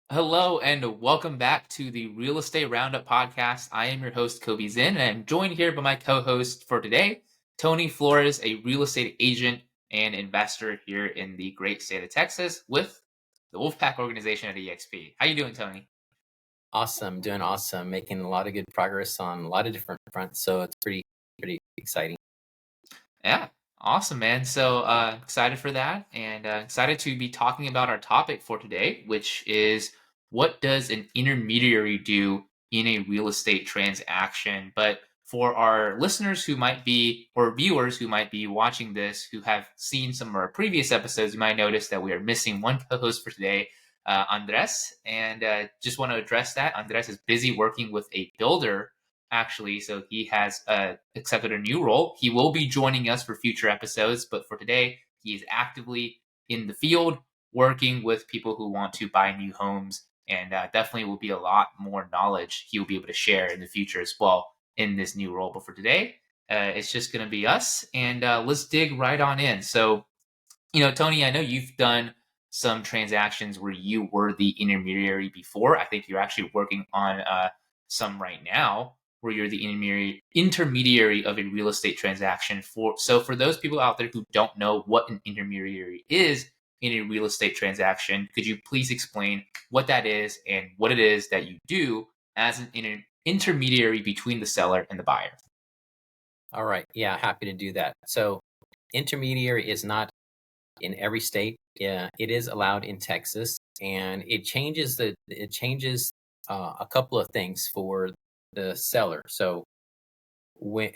Hello and welcome back to the Real Estate Roundup podcast. I am your host, Kobe Zinn, and I'm joined here by my co host for today, Tony Flores, a real estate agent and investor here in the great state of Texas with the Wolfpack organization at EXP. How you doing, Tony? Awesome, doing awesome, making a lot of good progress on a lot of different fronts. So it's pretty exciting. Yeah, awesome, man. So excited for that and excited to be talking about our topic for today, which is what does an intermediary do in a real estate transaction? But for our listeners who might be, or viewers who might be watching this, who have seen some of our previous episodes, you might notice that we are missing one co host for today, Andres. And just want to address that. Andres is busy working with a builder actually. So he has accepted a new role. He will be joining us for future episodes, but for today, he is actively in the field working with people who want to buy new homes. And definitely will be a lot more knowledge he will be able to share in the future as well in this new role. But for today, it's just going to be us. And let's dig right on in. So, Tony, I know you've done some transactions where you were the intermediary before. I think you're actually working on some right now where you're the intermediary of a real estate transaction. For those people out there who don't know what an intermediary is in a real estate transaction, could you please explain what that is and what it is that you do as an intermediary between the seller and the buyer? All right, yeah, happy to do that. So intermediary is not in every state. Yeah, it is allowed in Texas, and it changes a couple of things for the seller. So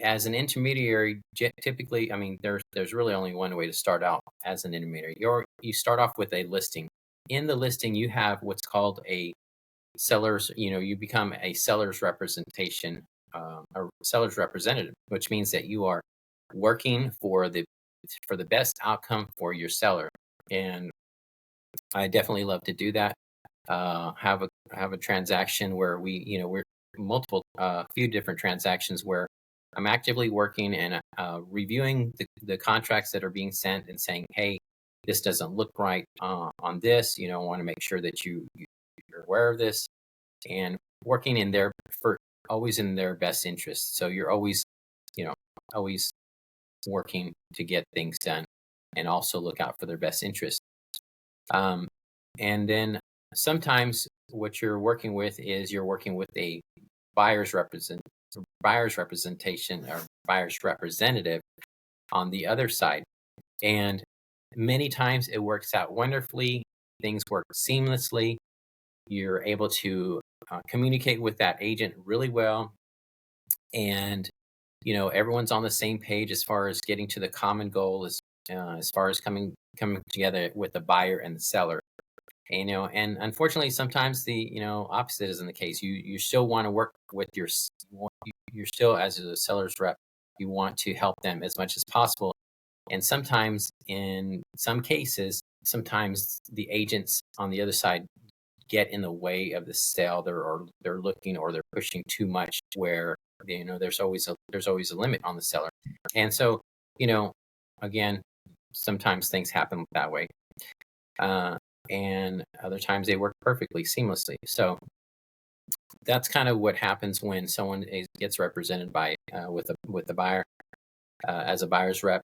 as an intermediary, typically, I mean, there's really only one way to start out as an intermediary. You start off with a listing. In the listing, you have what's called a sellers, you become a seller's representation, a seller's representative, which means that you are working for the best outcome for your seller. And I definitely love to do that. Have a transaction where we're multiple, few different transactions where I'm actively working and reviewing the contracts that are being sent and saying, hey, this doesn't look right on this. I want to make sure that you're aware of this, and working in their for always in their best interest. So you're you know, always working to get things done and also look out for their best interest. Um, and then sometimes what you're working with is you're working with a buyer's represent buyer's representation or buyer's representative on the other side. And many times it works out wonderfully. Things work seamlessly. You're able to communicate with that agent really well, and everyone's on the same page as far as getting to the common goal, as far as coming together with the buyer and the seller. And unfortunately, sometimes the opposite isn't the case. You still want to work with you're still, as a seller's rep, you want to help them as much as possible. And sometimes, in some cases, sometimes the agents on the other side get in the way of the sale. They're looking, or they're pushing too much, where there's always a limit on the seller. And so, you know again, sometimes things happen that way, uh, and other times they work perfectly seamlessly. So that's kind of what happens when someone gets represented by with the buyer, as a buyer's rep.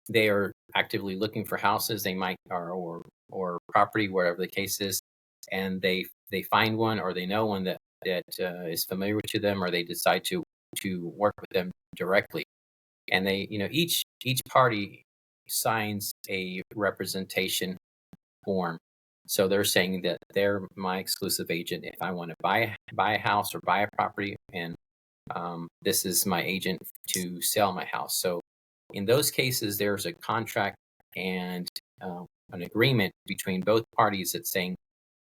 They are actively looking for houses. They might or property, whatever the case is, and they find one, or they know one that is familiar to them, or they decide to work with them directly. And they, each party signs a representation form. So they're saying that they're my exclusive agent if I want to buy a house or buy a property, and this is my agent to sell my house. So in those cases, there's a contract and an agreement between both parties that's saying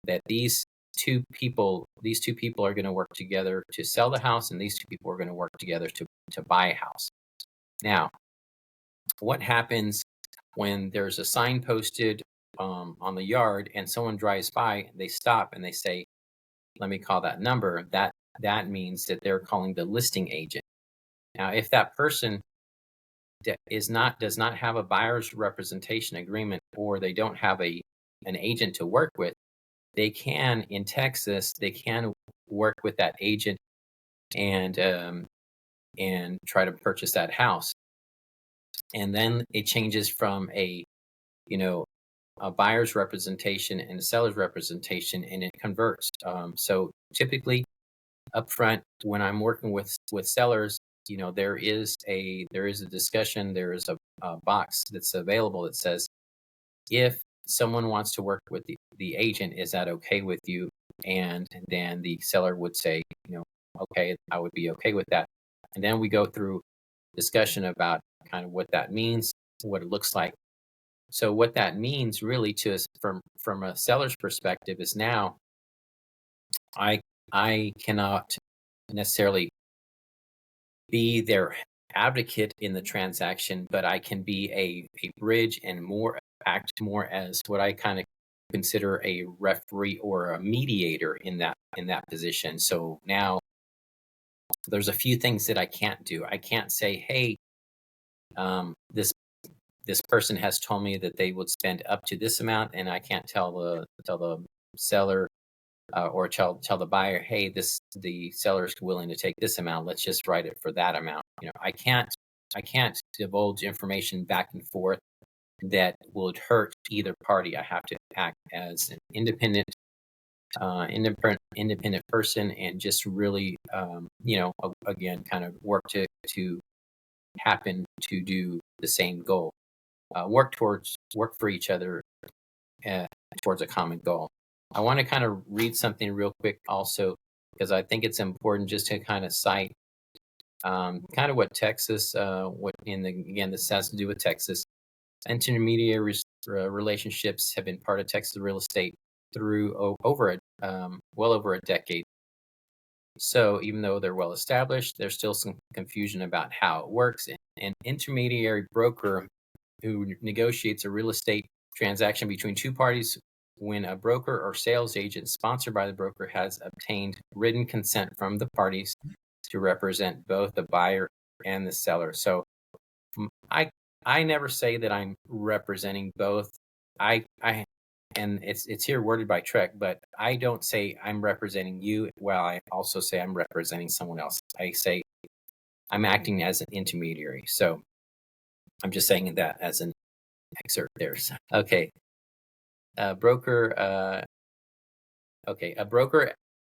that these two people are going to work together to sell the house, and these two people are going to work together to buy a house. Now, what happens when there's a sign posted on the yard and someone drives by? They stop and they say, "Let me call that number." That means that they're calling the listing agent. Now, if that person does not have a buyer's representation agreement, or they don't have an agent to work with, they can, in Texas, they can work with that agent and try to purchase that house. And then it changes from you know, a buyer's representation and a seller's representation, and it converts. So typically, upfront, when I'm working with sellers, there is a discussion, there is a box that's available that says, if someone wants to work with the agent, is that okay with you? And then the seller would say, okay, I would be okay with that. And then we go through discussion about kind of what that means, what it looks like. So what that means really to us from a seller's perspective is, now I I cannot necessarily be their advocate in the transaction, but I can be a bridge and act more as what I kind of consider a referee or a mediator in that position. So now there's a few things that I can't do. I can't say, hey, this person has told me that they would spend up to this amount, and I can't tell the seller, or tell the buyer, hey, the seller is willing to take this amount. Let's just write it for that amount. I can't divulge information back and forth that would hurt either party. I have to act as an independent person, and just really, again, kind of work to happen to do the same goal. Work for each other, uh, towards a common goal. I want to kind of read something real quick also, because I think it's important just to kind of cite, kind of what Texas, again, this has to do with Texas. Intermediary relationships have been part of Texas real estate through well over a decade. So even though they're well established, there's still some confusion about how it works. An intermediary broker who negotiates a real estate transaction between two parties, when a broker or sales agent sponsored by the broker has obtained written consent from the parties to represent both the buyer and the seller. So I never say that I'm representing both. And it's here worded by Trek, but I don't say I'm representing you. Well, I also say I'm representing someone else. I say I'm acting as an intermediary. So I'm just saying that as an excerpt there. Okay. A broker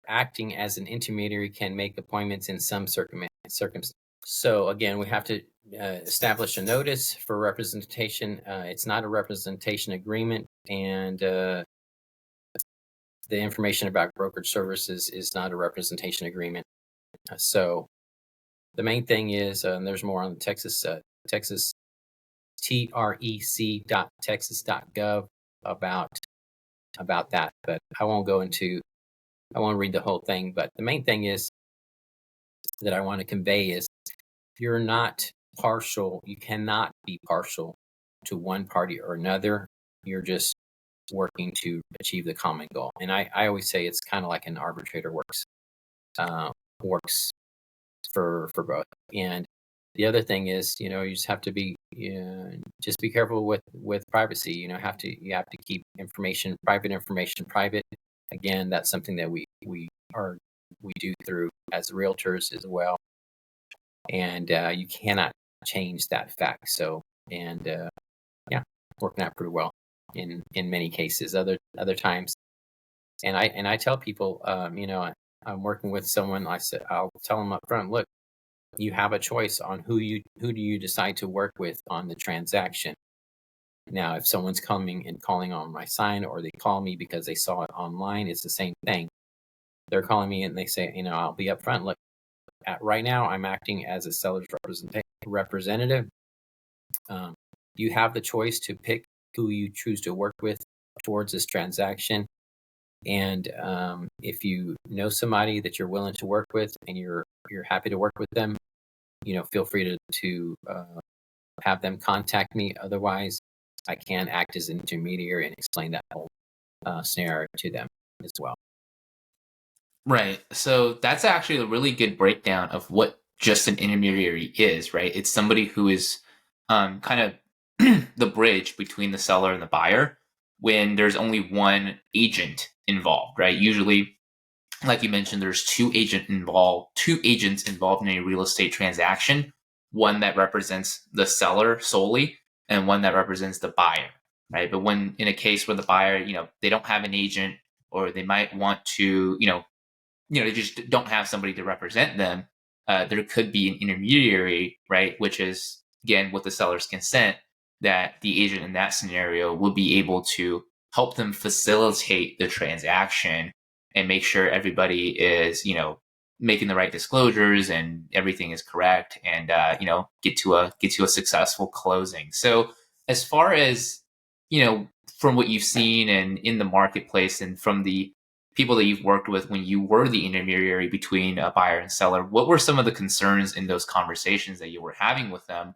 acting as an intermediary can make appointments in some circumstances. So again, we have to establish a notice for representation. It's not a representation agreement, and the information about brokerage services is not a representation agreement. So the main thing is, and there's more on the Texas trec.texas.gov about that, but I won't read the whole thing. But the main thing is that I want to convey is, you're not partial. You cannot be partial to one party or another. You're just working to achieve the common goal. And I always say it's kind of like an arbitrator works for both. And the other thing is, you just have to be just be careful with privacy. You have to keep private information private. Again, that's something that we do through as realtors as well. And you cannot change that fact. So, and yeah, working out pretty well in many cases. Other times, and I tell people, I'm working with someone. I'll tell them up front, look, you have a choice on who do you decide to work with on the transaction. Now, if someone's coming and calling on my sign, or they call me because they saw it online, it's the same thing. They're calling me and they say, I'll be upfront. Look, right now, I'm acting as a seller's representative. You have the choice to pick who you choose to work with towards this transaction. And if you know somebody that you're willing to work with and you're happy to work with them, feel free to have them contact me. Otherwise, I can act as an intermediary and explain that whole scenario to them as well. Right. So that's actually a really good breakdown of what just an intermediary is, right? It's somebody who is kind of the bridge between the seller and the buyer when there's only one agent involved, right? Usually, like you mentioned, there's two agents involved in a real estate transaction, one that represents the seller solely and one that represents the buyer, right? But when in a case where the buyer, they don't have an agent, or they might want to, they just don't have somebody to represent them, there could be an intermediary, right? Which is, again, with the seller's consent, that the agent in that scenario will be able to help them facilitate the transaction and make sure everybody is, making the right disclosures and everything is correct, and get to a successful closing. So as far as, from what you've seen and in the marketplace, and from the people that you've worked with when you were the intermediary between a buyer and seller, what were some of the concerns in those conversations that you were having with them,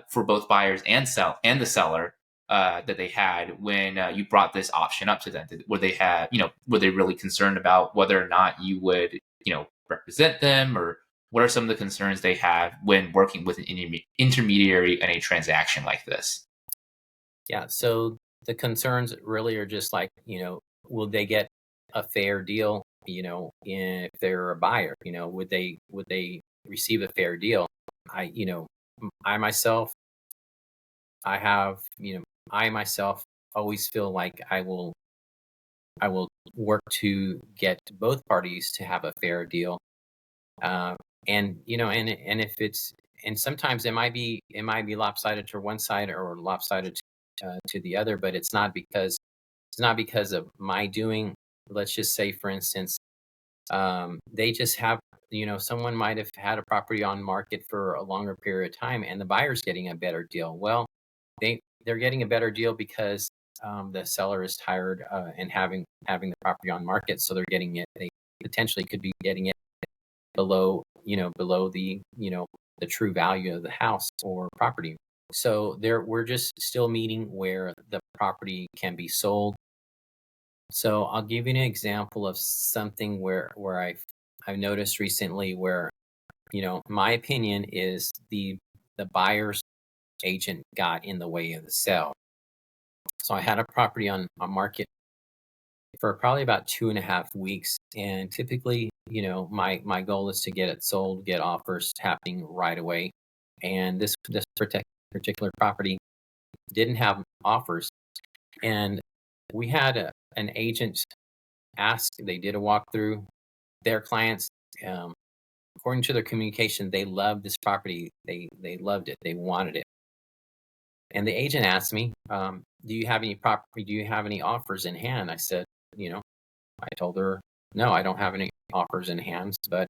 for both buyers and the seller, that they had when you brought this option up to them? Were they really concerned about whether or not you would, represent them, or what are some of the concerns they have when working with an intermediary in a transaction like this? Yeah. So the concerns really are just like, will they get a fair deal? If they're a buyer, would they receive a fair deal? I, you know, I myself, I have, I myself always feel like I will work to get both parties to have a fair deal. Uh, and if it's, and sometimes it might be lopsided to one side or lopsided to the other, but it's not because of my doing. Let's just say, for instance, they just have, someone might have had a property on market for a longer period of time, and the buyer's getting a better deal. Well, they're getting a better deal because the seller is tired and having the property on market, so they're getting it. They potentially could be getting it below the true value of the house or property. So we're just still meeting where the property can be sold. So I'll give you an example of something where I've noticed recently where, my opinion is the buyer's agent got in the way of the sale. So I had a property on market for probably about 2.5 weeks, and typically, my goal is to get it sold, get offers happening right away. And this particular property didn't have offers, and we had an agent ask. They did a walkthrough. Their clients, um, according to their communication, they loved this property. They loved it. They wanted it. And the agent asked me, "Do you have any property? Do you have any offers in hand?" I said, I told her, "No, I don't have any offers in hand, but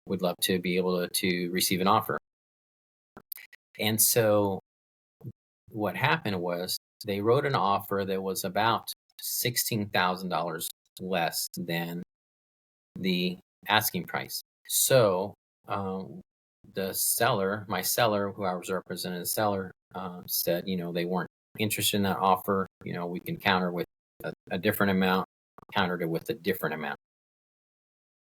would love to be able to receive an offer." And so what happened was they wrote an offer that was about $16,000 less than the asking price. So my seller, who I was representing the seller, said, they weren't interested in that offer. We can counter with a different amount, countered it with a different amount.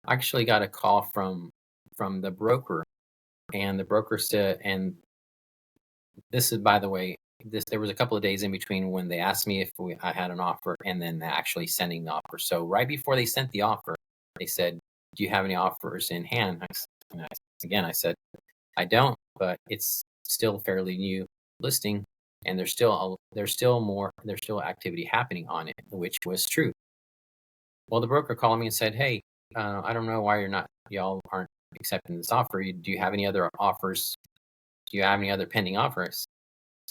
I actually got a call from the broker, and the broker said, and this is, by the way, there was a couple of days in between when they asked me if I had an offer and then actually sending the offer. So right before they sent the offer, they said, "Do you have any offers in hand?" Again, I said, "I don't, but it's still a fairly new listing, and there's still activity happening on it," which was true. Well, the broker called me and said, "Hey, I don't know why y'all aren't accepting this offer. Do you have any other offers? Do you have any other pending offers?"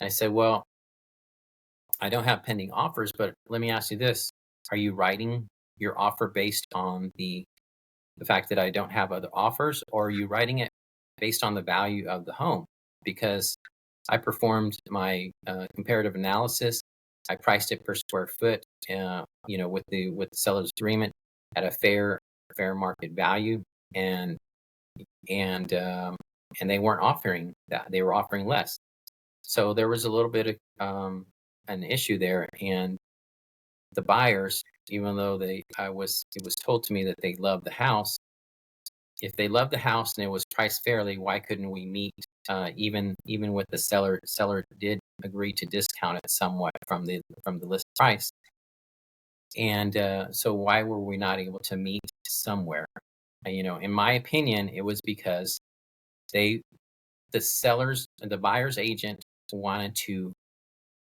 I said, "Well, I don't have pending offers, but let me ask you this. Are you writing your offer based on the fact that I don't have other offers, or are you writing it based on the value of the home? Because I performed my comparative analysis. I priced it per square foot, with the seller's agreement at a fair market value, and and they weren't offering that; they were offering less. So there was a little bit of an issue there, and the buyers, even though it was told to me that they loved the house. If they loved the house and it was priced fairly, why couldn't we meet? Even with the seller did agree to discount it somewhat from the list price. And so why were we not able to meet somewhere? In my opinion, it was because they, the sellers, the buyer's agent wanted to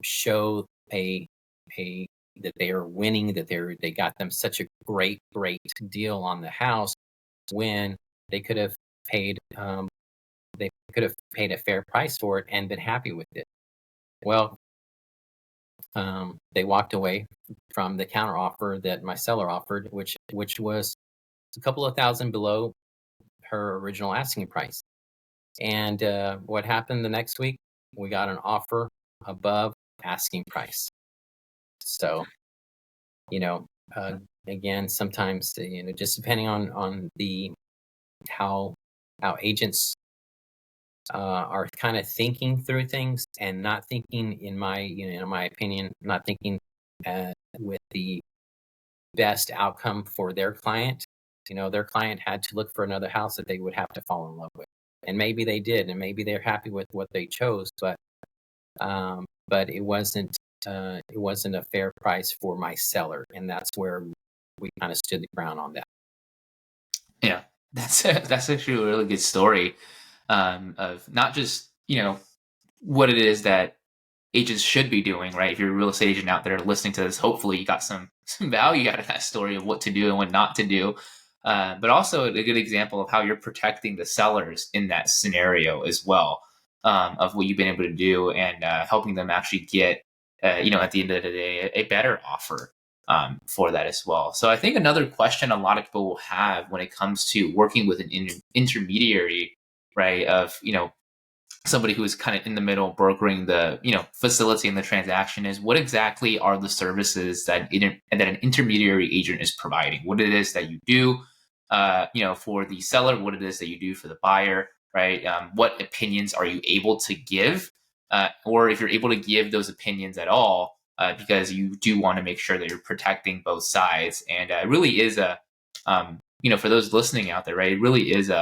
show a that they are winning, that they got them such a great deal on the house when they could have paid they could have paid a fair price for it and been happy with it. Well, they walked away from the counter offer that my seller offered, which was a couple of thousand below her original asking price. And what happened the next week? We got an offer above asking price. So, you know, again, sometimes just depending on the how agents are kind of thinking through things and not thinking, in my opinion, not thinking with the best outcome for their client. Their client had to look for another house that they would have to fall in love with, and maybe they did, and maybe they're happy with what they chose, but it wasn't a fair price for my seller, and that's where we kind of stood the ground on that. Yeah, that's actually a really good story, of not just what it is that agents should be doing, right? If you're a real estate agent out there listening to this, hopefully you got some value out of that story of what to do and what not to do. But also a good example of how you're protecting the sellers in that scenario as well, of what you've been able to do and helping them actually get, at the end of the day, a better offer for that as well. So I think another question a lot of people will have when it comes to working with an intermediary, right? Of somebody who is kind of in the middle brokering the facilitating the transaction is what exactly are the services that an intermediary agent is providing, what it is that you do for the seller, what it is that you do for the buyer, right? What opinions are you able to give, or if you're able to give those opinions at all, because you do want to make sure that you're protecting both sides. And it really is for those listening out there, right, it really is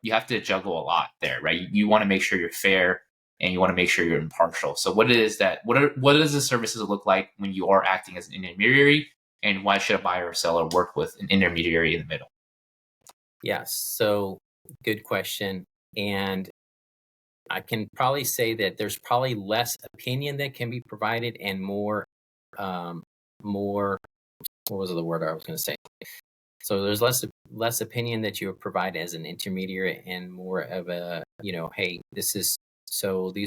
you have to juggle a lot there, right? You want to make sure you're fair and you want to make sure you're impartial. So what does the services look like when you are acting as an intermediary, and why should a buyer or seller work with an intermediary in the middle? Yes, so good question. And I can probably say that there's probably less opinion that can be provided and more, what was the word I was going to say? So there's less opinion that you provide as an intermediary, and more of a, hey, these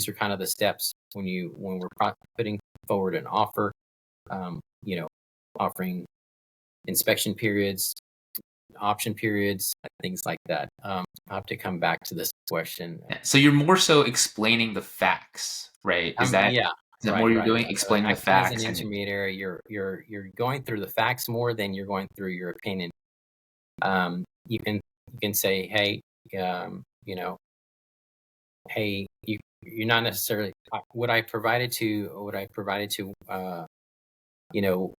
are kind of the steps when we're putting forward an offer, um, you know, offering inspection periods, option periods, things like that. I'll have to come back to this question. So you're more so explaining the facts, right? Yeah, Is that more right, you're right. doing, explaining the Acting as an facts? And intermediary, you're going through the facts more than you're going through your opinion. You can say, hey, you know, hey, you're not necessarily what I provided to you know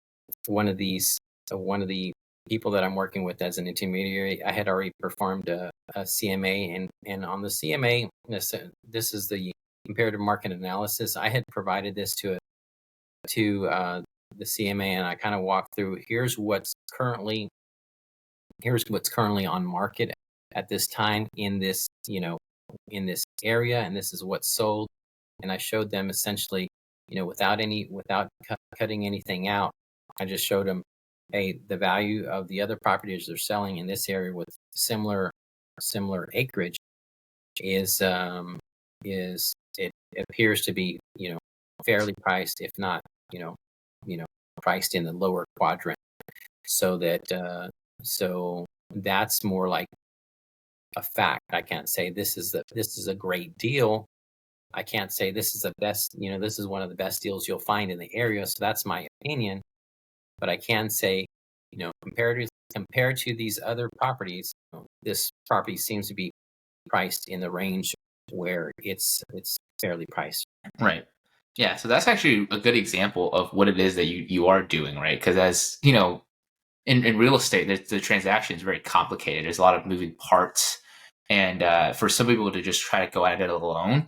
one of the people that I'm working with as an intermediary. I had already performed a CMA, and on the CMA, this is the comparative market analysis. I had provided this to the CMA, and I kind of walked through, here's what's currently on market at this time in this in this area, and this is what's sold. And I showed them essentially, without cutting anything out. I just showed them, hey, the value of the other properties they're selling in this area with similar acreage is it appears to be, fairly priced, if not, you know priced in the lower quadrant. So that's more like a fact. I can't say this is a great deal. I can't say this is the best, this is one of the best deals you'll find in the area. So that's my opinion. But I can say, compared to these other properties, this property seems to be priced in the range where it's fairly priced. right. Yeah, so that's actually a good example of what it is that you are doing, right? Because as in real estate, the transaction is very complicated. There's a lot of moving parts, and for some people to just try to go at it alone,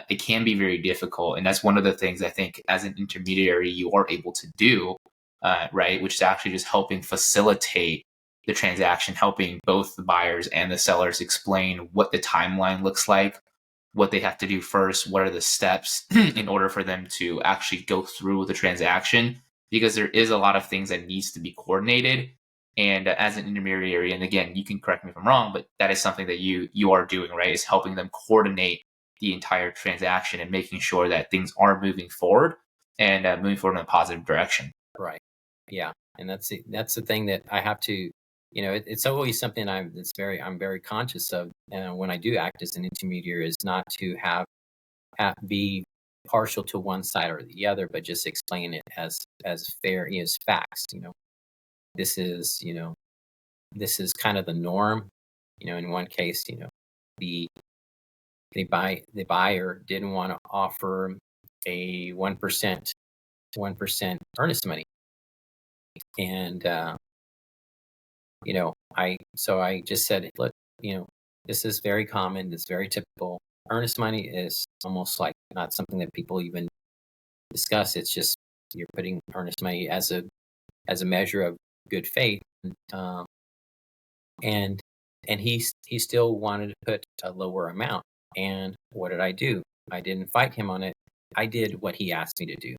it can be very difficult. And that's one of the things I think as an intermediary you are able to do, right? Which is actually just helping facilitate the transaction, helping both the buyers and the sellers explain what the timeline looks like, what they have to do first, what are the steps in order for them to actually go through with the transaction, because there is a lot of things that needs to be coordinated. And as an intermediary, and again, you can correct me if I'm wrong, but that is something that you are doing, right? Is helping them coordinate the entire transaction and making sure that things are moving forward and moving forward in a positive direction. Right. Yeah. And that's the thing that I have to, it's always something I'm very conscious of when I do act as an intermediary, is not to be partial to one side or the other, but just explain it as fair as facts. This is, this is kind of the norm. In one case, the the buyer didn't want to offer a 1% earnest money. And I just said, look, this is very common, it's very typical. Earnest money is almost like not something that people even discuss. It's just you're putting earnest money as a measure of good faith. um, and he still wanted to put a lower amount. And what did I do? I didn't fight him on it. I did what he asked me to do.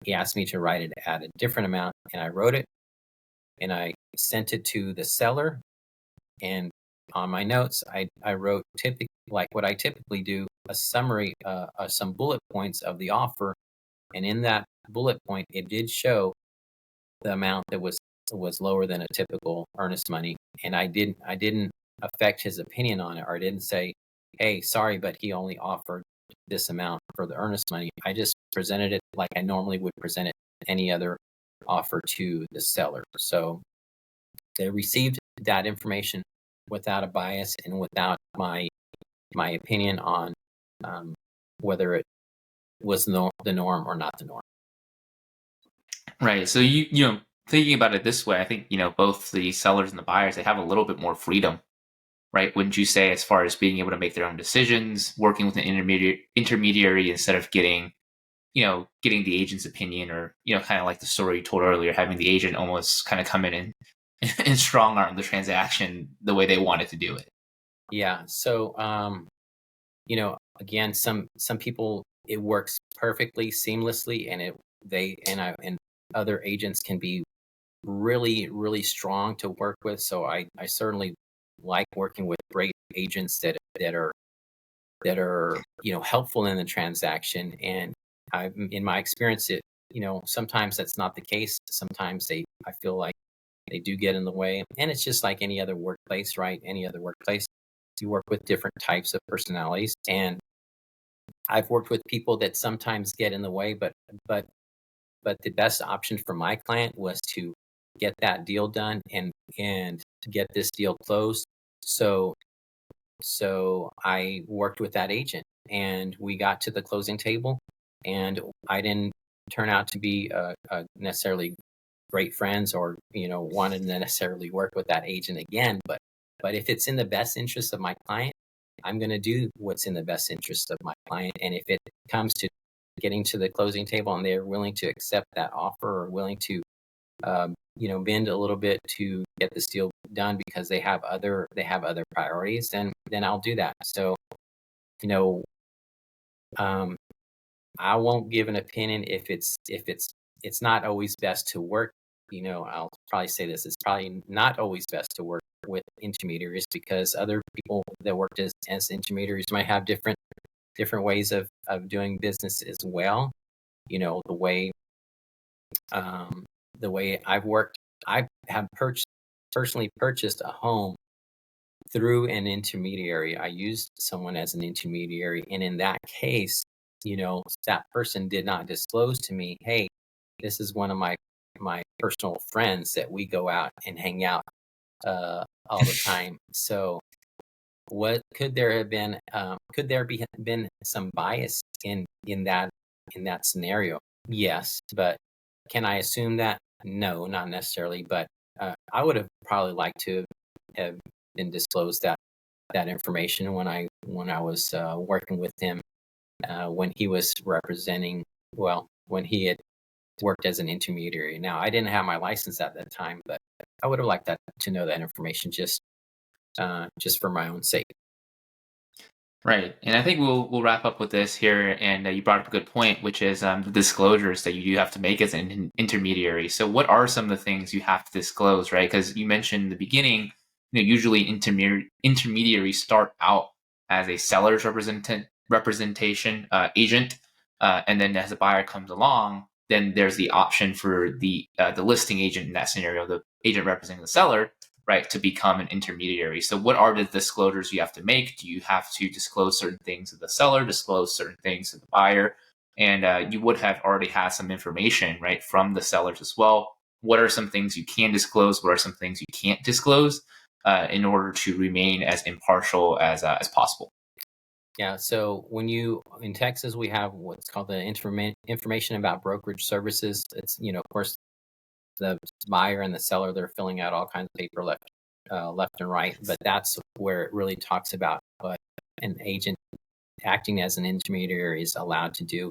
He asked me to write it at a different amount, and I wrote it, and I sent it to the seller. And on my notes, I wrote typically, like what I typically do, a summary, some bullet points of the offer. And in that bullet point, it did show the amount that was lower than a typical earnest money. And I didn't affect his opinion on it, or I didn't say, hey, sorry, but he only offered this amount for the earnest money. I just presented it like I normally would present it any other offer to the seller. So they received that information without a bias and without my opinion on whether it was the norm or not the norm. Right. So thinking about it this way, I think both the sellers and the buyers, they have a little bit more freedom, right? Wouldn't you say, as far as being able to make their own decisions, working with an intermediary instead of getting the agent's opinion, or kind of like the story you told earlier, having the agent almost kind of come in and and strong arm the transaction the way they wanted to do it. Yeah. So again, some people, it works perfectly seamlessly, and and other agents can be really, really strong to work with. So I certainly like working with great agents that are helpful in the transaction. And in my experience, sometimes that's not the case. Sometimes I feel like they do get in the way. And it's just like any other workplace, right? Any other workplace, you work with different types of personalities. And I've worked with people that sometimes get in the way, but the best option for my client was to get that deal done and to get this deal closed. So I worked with that agent, and we got to the closing table. And I didn't turn out to be necessarily great friends, or wanted to necessarily work with that agent again. But if it's in the best interest of my client, I'm going to do what's in the best interest of my client. And if it comes to getting to the closing table and they're willing to accept that offer, or willing to bend a little bit to get this deal done because they have other priorities, then I'll do that. So you know um, I won't give an opinion if it's not always best to work. I'll probably say this: it's probably not always best to work with intermediaries, because other people that worked as intermediaries might have different ways of doing business as well. You know, um, the way I've worked, I have personally purchased a home through an intermediary. I used someone as an intermediary, and in that case, that person did not disclose to me, "Hey, this is one of my personal friends that we go out and hang out all the time." So, what could there have been? Could there be been some bias in that scenario? Yes, but can I assume that? No, not necessarily. But I would have probably liked to have been disclosed that information when I was working with him, when he was representing. Well, when he had worked as an intermediary. Now, I didn't have my license at that time, but I would have liked to know that information just for my own sake. Right. And I think we'll wrap up with this here. And you brought up a good point, which is the disclosures that you do have to make as an intermediary. So, what are some of the things you have to disclose, right? Because you mentioned in the beginning, usually intermediaries start out as a seller's representation agent, and then as a buyer comes along, then there's the option for the listing agent in that scenario, the agent representing the seller, right, to become an intermediary. So what are the disclosures you have to make? Do you have to disclose certain things to the seller, disclose certain things to the buyer? And you would have already had some information, right, from the sellers as well. What are some things you can disclose? What are some things you can't disclose in order to remain as impartial as possible? Yeah. So in Texas, we have what's called the information about brokerage services. It's, of course, the buyer and the seller, they're filling out all kinds of paper left and right, but that's where it really talks about what an agent acting as an intermediary is allowed to do.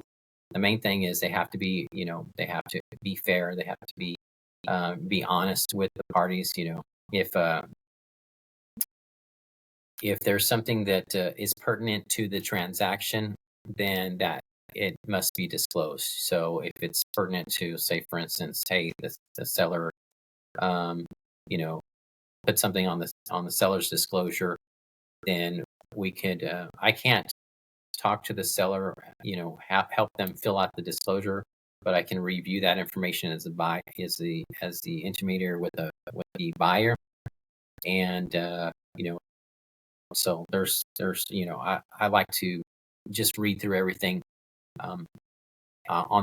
The main thing is they have to be, they have to be fair. They have to be honest with the parties. If there's something that is pertinent to the transaction, then that it must be disclosed. So if it's pertinent to, say, for instance, hey, the seller, you know, put something on the seller's disclosure, then we could. I can't talk to the seller, help them fill out the disclosure, but I can review that information as the intermediary with the buyer, and so there's I like to just read through everything on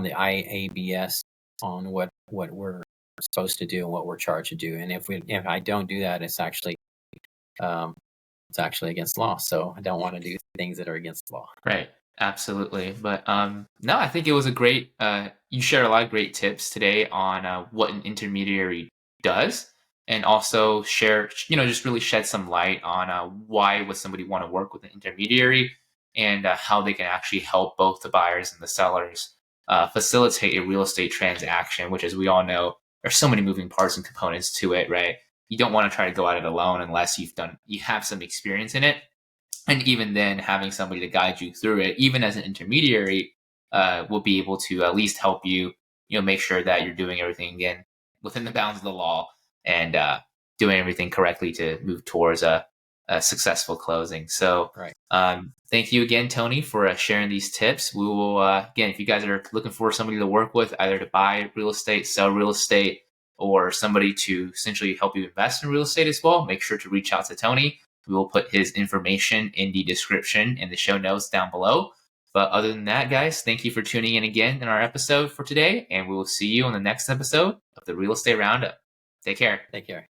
the IABS on what we're supposed to do and what we're charged to do, and if I don't do that, um, it's actually against law. So I don't want to do things that are against law. Right. Absolutely. But no, I think it was a great. You shared a lot of great tips today on what an intermediary does, and also share, just really shed some light on why would somebody want to work with an intermediary, and how they can actually help both the buyers and the sellers facilitate a real estate transaction. Which, as we all know, there's so many moving parts and components to it. Right. You don't want to try to go at it alone unless you have some experience in it, and even then having somebody to guide you through it, even as an intermediary, will be able to at least help you, make sure that you're doing everything again within the bounds of the law, and doing everything correctly to move towards a successful closing. So Right. thank you again, Tony, for sharing these tips. We will, again, if you guys are looking for somebody to work with, either to buy real estate, sell real estate, or somebody to essentially help you invest in real estate as well, make sure to reach out to Tony. We will put his information in the description and the show notes down below. But other than that, guys, thank you for tuning in again in our episode for today, and we will see you on the next episode of the Real Estate Roundup. Take care. Take care.